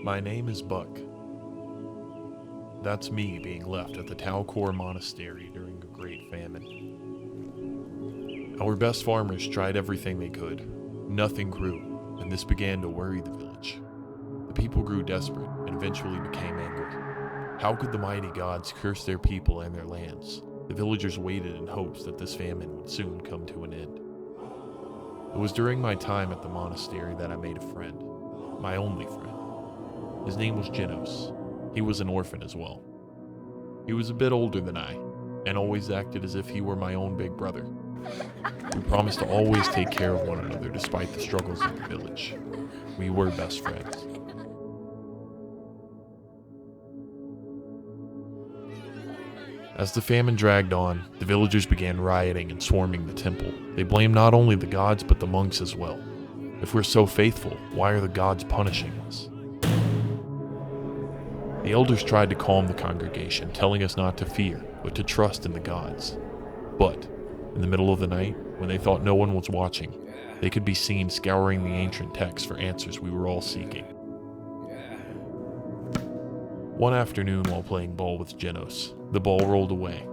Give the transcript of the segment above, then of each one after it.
My name is Buck. That's me being left at the Talcor Monastery during a great famine. Our best farmers tried everything they could. Nothing grew, and this began to worry the village. The people grew desperate and eventually became angry. How could the mighty gods curse their people and their lands? The villagers waited in hopes that this famine would soon come to an end. It was during my time at the monastery that I made a friend, my only friend. His name was Jenos. He was an orphan as well. He was a bit older than I, and always acted as if he were my own big brother. We promised to always take care of one another despite the struggles of the village. We were best friends. As the famine dragged on, the villagers began rioting and swarming the temple. They blamed not only the gods but the monks as well. If we're so faithful, why are the gods punishing us? The elders tried to calm the congregation, telling us not to fear, but to trust in the gods. But, in the middle of the night, when they thought no one was watching, they could be seen scouring the ancient texts for answers we were all seeking. One afternoon while playing ball with Jenos, the ball rolled away.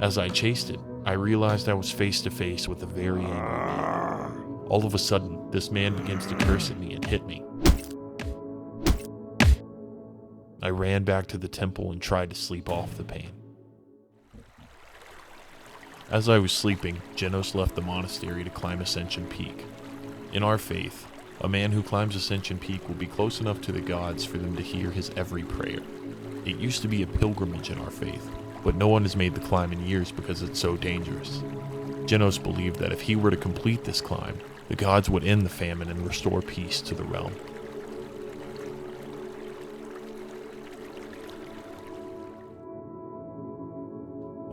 As I chased it, I realized I was face to face with a very angry man. All of a sudden, this man begins to curse at me and hit me. I ran back to the temple and tried to sleep off the pain. As I was sleeping, Jenos left the monastery to climb Ascension Peak. In our faith, a man who climbs Ascension Peak will be close enough to the gods for them to hear his every prayer. It used to be a pilgrimage in our faith, but no one has made the climb in years because it's so dangerous. Jenos believed that if he were to complete this climb, the gods would end the famine and restore peace to the realm.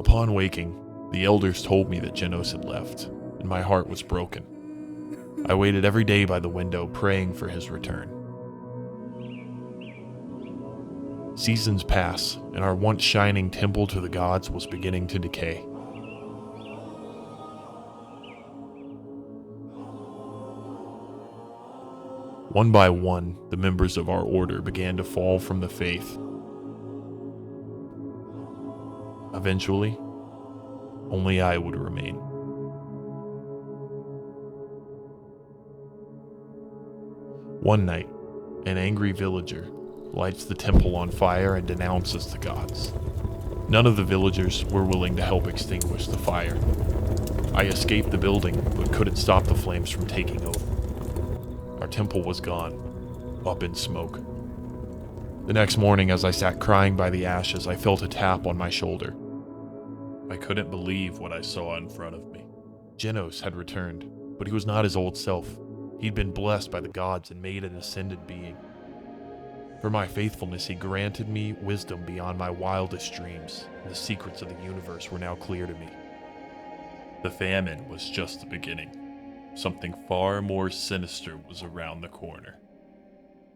Upon waking, the elders told me that Jenos had left, and my heart was broken. I waited every day by the window praying for his return. Seasons pass, and our once shining temple to the gods was beginning to decay. One by one, the members of our order began to fall from the faith. Eventually, only I would remain. One night, an angry villager lights the temple on fire and denounces the gods. None of the villagers were willing to help extinguish the fire. I escaped the building, but couldn't stop the flames from taking over. Our temple was gone, up in smoke. The next morning, as I sat crying by the ashes, I felt a tap on my shoulder. I couldn't believe what I saw in front of me. Jenos had returned, but he was not his old self. He'd been blessed by the gods and made an ascended being. For my faithfulness, he granted me wisdom beyond my wildest dreams, and the secrets of the universe were now clear to me. The famine was just the beginning. Something far more sinister was around the corner.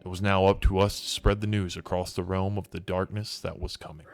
It was now up to us to spread the news across the realm of the darkness that was coming.